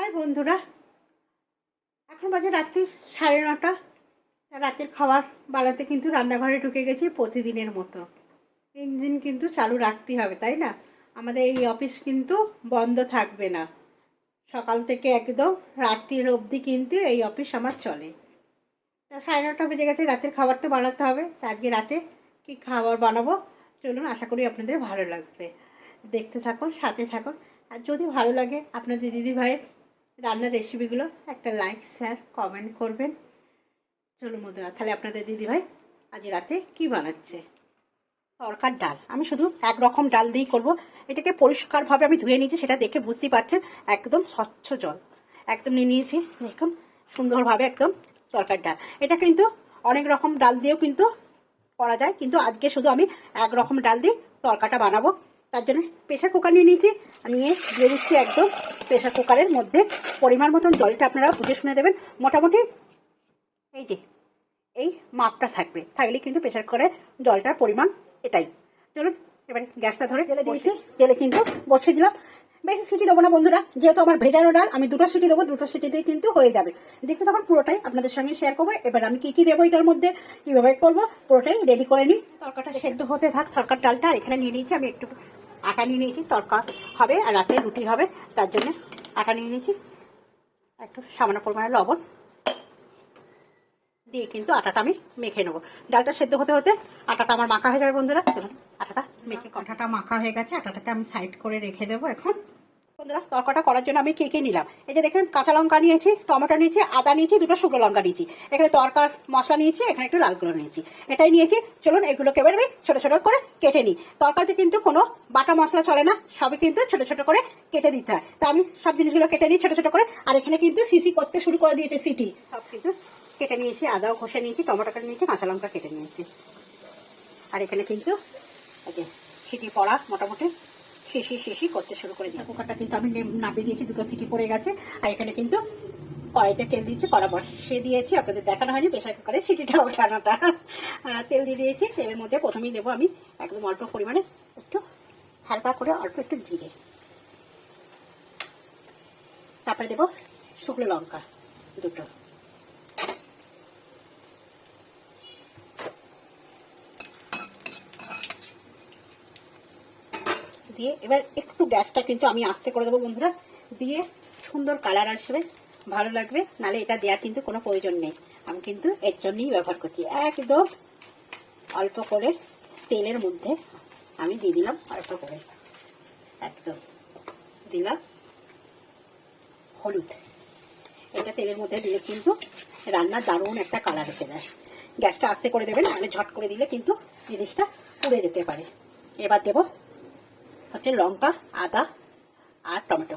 High বন্ধুরা, এখন বাজে রাত্রি 9:30। রাতের খাবার বানাতে কিন্তু রান্নাঘরে ঢুকে গেছি প্রতিদিনের মতো। ইঞ্জিন কিন্তু চালু রাখতেই হবে, তাই না? আমাদের এই অফিস কিন্তু বন্ধ থাকবে না। সকাল থেকে একদম রাত্রির অবধি কিন্তু এই অফিস আমার চলে। 9:30 বেজে গেছে, রাতের খাবার তো বানাতে হবে। তা আজকে রাতে কী খাবার বানাবো চলুন, আশা করি আপনাদের ভালো লাগবে। দেখতে থাকুন, সাথে থাকুন। আর যদি ভালো লাগে আপনাদের দিদিভাইয়ের রান্নার রেসিপিগুলো, একটা লাইক শেয়ার কমেন্ট করবেন। চলুন বন্ধুরা, তাহলে আপনাদের দিদিভাই আজ রাতে কি বানাচ্ছে। তরকার ডাল, আমি শুধু এক রকম ডাল দিয়েই করবো। এটাকে পরিষ্কারভাবে আমি ধুয়ে নিয়েছি, সেটা দেখে বুঝতেই পারছেন একদম স্বচ্ছ জল একদম নিয়ে নিয়েছি। দেখুন সুন্দরভাবে একদম তরকার ডাল। এটা কিন্তু অনেক রকম ডাল দিয়েও কিন্তু করা যায়, কিন্তু আজকে শুধু আমি এক রকম ডাল দিয়ে তরকাটা বানাবো। তার জন্য প্রেশার কুকার নিয়ে নিয়েছি, নিয়ে দিয়ে দিচ্ছি একদম প্রেশার কুকারের মধ্যে পরিমাণ মতন জলটা আপনারা বুঝে শুনে দেবেন। মোটামুটি এই যে এই মাপটা থাকলে কিন্তু প্রেশার কুকারে জলটার পরিমাণ এটাই। চলুন এবারে গ্যাসটা ধরে জেলে দিয়েছি, জেলে কিন্তু বসিয়ে দিলাম। বেশি সিটি দেবো না বন্ধুরা, যেহেতু আমার ভেজানো ডাল, আমি 2টো সিটি দেবো। 2টো সিটিতে কিন্তু হয়ে যাবে। দেখতে তখন পুরোটাই আপনাদের সঙ্গে শেয়ার করবো। এবার আমি কি দেবো এটার মধ্যে, কিভাবে করবো পুরোটাই রেডি করে নিই। তরকাটা সেদ্ধ হতে থাক। তরকার ডালটা এখানে নিয়ে নিয়েছি আমি, একটু আটা নিয়ে নিয়েছি। তরকা হবে আর রাতে রুটি হবে, তার জন্য আটা নিয়ে নিয়েছি। একটু সামান্য পরিমাণে লবণ দিয়ে কিন্তু আটাটা আমি মেখে নেবো। ডালটা সেদ্ধ হতে হতে আটাটা আমার মাখা হয়ে যাবে বন্ধুরা। আটাটা মেখে, আটাটা মাখা হয়ে গেছে, আটাটাকে আমি সাইড করে রেখে দেবো। এখন বন্ধুরা তরকাটা করার জন্য আমি কি নিলাম, এই যে দেখেন কাঁচা লঙ্কা নিয়েছি, টমেটো নিয়েছি, আদা নিয়েছি, 2টো শুকনো লঙ্কা নিয়েছি, এখানে তরকার মশলা নিয়েছি, এখানে একটু লাল গুঁড়ো নিয়েছি, এটাই নিয়েছি। চলুন এগুলোকে এবার আমি ছোট ছোট করে কেটে নিই। তরকারিতে কিন্তু কোনো বাটা মশলা চলে না, সবই কিন্তু ছোট ছোট করে কেটে দিতে হয়। তা আমি সব জিনিসগুলো কেটে নিই ছোট ছোট করে। আর এখানে কিন্তু সিসি করতে শুরু করে দিয়েছে, সিটি সব কিন্তু কেটে নিয়েছি। আদাও ঘষে নিয়েছি, টমেটো কেটে নিয়েছি, কাঁচা লঙ্কা কেটে নিয়েছি। আর এখানে কিন্তু সিটি পড়া মোটামুটি শিশি করতে শুরু করে দিয়েছি। কুকারটা কিন্তু আমি নামিয়ে দিয়েছি, 2টো সিটি পড়ে গেছে। আর এখানে কিন্তু কড়াইতে তেল দিয়েছি, কড়া বসিয়ে দিয়েছি। আপনাদের দেখানো হয়নি প্রেশার কুকারে সিটিটা ওঠানোটা। তেল দিয়ে দিয়েছি। তেলের মধ্যে প্রথমেই দেবো আমি একদম অল্প পরিমাণে একটু হালকা করে অল্প একটু জিরে, তারপরে দেবো শুকনো লঙ্কা 2টো, দিয়ে এবার একটু গ্যাসটা কিন্তু আমি আস্তে করে দেবো বন্ধুরা। দিয়ে সুন্দর কালার আসবে, ভালো লাগবে। নালে এটা দেওয়ার কিন্তু কোনো প্রয়োজন নেই, আমি কিন্তু এর জন্যই ব্যবহার করছি। একদম অল্প করে তেলের মধ্যে আমি দিয়ে দিলাম, অল্প করে একদম দিলাম হলুদ। এটা তেলের মধ্যে দিলে কিন্তু রান্নার দারুণ একটা কালার এসে যায়। গ্যাসটা আস্তে করে দেবেন, নাহলে ঝট করে দিলে কিন্তু জিনিসটা পুড়ে যেতে পারে। এবার দেবো হচ্ছে লঙ্কা, আদা আর টমেটো।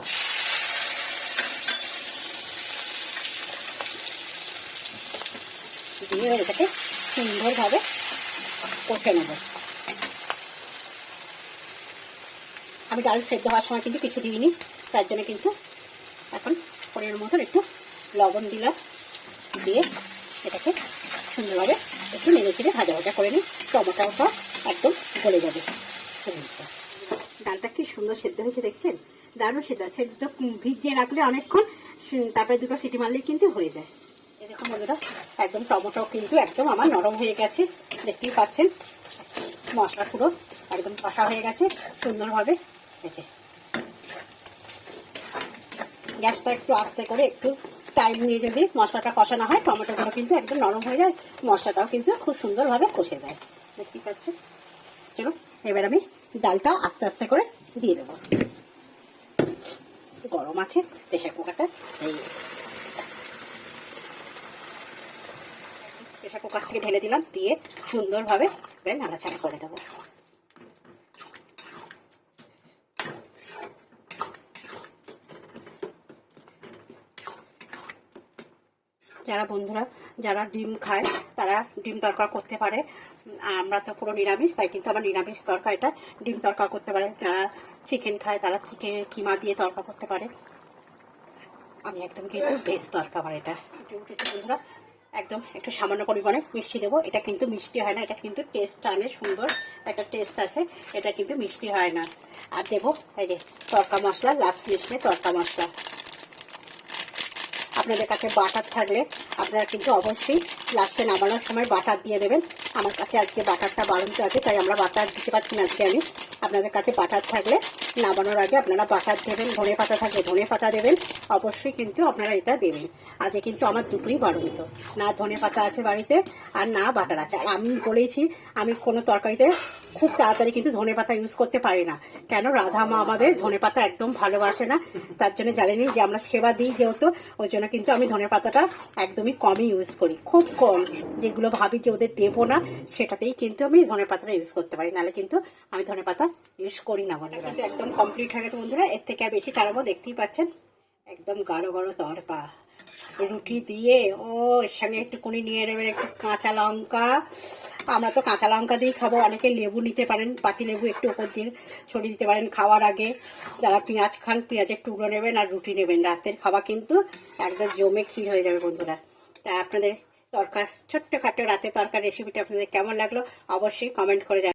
দিয়ে এটাকে সুন্দরভাবে কষে নেব। আমি ডাল সেদ্ধ হওয়ার সময় কিন্তু কিছু দিইনি, তার জন্য কিন্তু এখন পরিমাণ মতন একটু লবণ দিলাম। দিয়ে এটাকে সুন্দরভাবে একটু নেড়ে চেড়ে ভাজা ভাজা করে নিই। টমেটোটা একদম গলে যাবে। ডালটা কি সুন্দর সেদ্ধ হয়েছে দেখছেন, দারুণ সেদ্ধ ভিজিয়ে রাখলে অনেকক্ষণ, তারপরে 2টো সিটি মারলেই কিন্তু হয়ে যায়। এরকম বন্ধুরা একদম টমেটো কিন্তু একদম আমার নরম হয়ে গেছে, দেখতেই পাচ্ছেন। মশলা পুরো একদম কষা হয়ে গেছে সুন্দরভাবে। গ্যাসটা একটু আস্তে করে একটু টাইম নিয়ে যদি মশলাটা কষানো হয়, টমেটোগুলো কিন্তু একদম নরম হয়ে যায়, মশলাটাও কিন্তু খুব সুন্দরভাবে কষে যায়, দেখতেই পাচ্ছেন। চলো এবার আমি ডালটা আস্তে আস্তে করে দিয়ে দেবো। গরম আছে প্রেশার কুকারটা, এই প্রেশার কুকার থেকে ঢেলে দিলাম, দিয়ে সুন্দরভাবে নাড়াচাড়া করে দেবো। যারা বন্ধুরা যারা ডিম খায় তারা ডিম তরকা করতে পারে। আমরা তো পুরো নিরামিষ, তাই কিন্তু আমার নিরামিষ তরকা এটা, ডিম তরকা করতে পারে। যারা চিকেন খায় তারা চিকেনের কিমা দিয়ে তরকা করতে পারে। আমি একদম কিন্তু ভেজ তরকা আমার এটা উঠেছে বন্ধুরা। একদম একটু সামান্য পরিমাণে মিষ্টি দেবো। এটা কিন্তু মিষ্টি হয় না, এটা কিন্তু টেস্ট আনে, সুন্দর একটা টেস্ট আছে, এটা কিন্তু মিষ্টি হয় না। আর দেবো এই যে তরকা মশলা, লাস্ট মিশিয়ে তরকা মশলা আপনাদের কাছে বাটার থাকলে আপনারা কিন্তু অবশ্যই লাস্টে নামানোর সময় বাটার দিয়ে দেবেন। আমার কাছে আজকে বাটারটা বাড়ন্ত আছে, তাই আমরা বাটার দিতে পারছি না আজকে আমি। আপনাদের কাছে বাটার থাকলে নামানোর আগে আপনারা বাটার দেবেন, ধনে পাতা থাকলে ধনে পাতা দেবেন, অবশ্যই কিন্তু আপনারা এটা দেবেন। আজকে কিন্তু আমার দুটোই বাড়ন্ত, না ধনে পাতা আছে বাড়িতে আর না বাটার আছে। আর আমি বলেছি আমি কোনো তরকারিতে খুব তাড়াতাড়ি কিন্তু ধনে পাতা ইউজ করতে পারি না, কেন রাধা মা আমাদের ধনে পাতা একদম ভালোবাসে না, তার জন্য জানেনি যে আমরা সেবা দিই যেহেতু, ওই জন্য কিন্তু আমি ধনে পাতাটা একদমই কমই ইউজ করি, খুব কম। যেগুলো ভাবি যে ওদের দেবো না সেটাতেই কিন্তু আমি ধনে পাতাটা ইউজ করতে পারি, নাহলে কিন্তু আমি ধনে পাতা ইউজ করি না। বন্ধুরা কিন্তু একদম কমপ্লিট হয়ে গেছে বন্ধুরা, এর থেকে আর বেশি টাড়াবো, দেখতেই পাচ্ছেন একদম গাঢ় গাঢ় তড়কা। রুটি দিয়ে এর সঙ্গে একটুকুনি নিয়ে নেবেন একটু কাঁচা লঙ্কা, আমরা তো কাঁচা লঙ্কা দিয়েই খাবো, অনেকে লেবু নিতে পারেন, পাতি লেবু একটু ওপর দিয়ে ছড়িয়ে দিতে পারেন খাওয়ার আগে। যারা পেঁয়াজ খান পেঁয়াজের টুকরো নেবেন আর রুটি নেবেন, রাতের খাওয়া কিন্তু একদম জমে ক্ষীর হয়ে যাবে বন্ধুরা। তা আপনাদের ছোট্টখাটো রাতে তরকার রেসিপিটা আপনাদের কেমন লাগলো অবশ্যই কমেন্ট করে জানাবেন।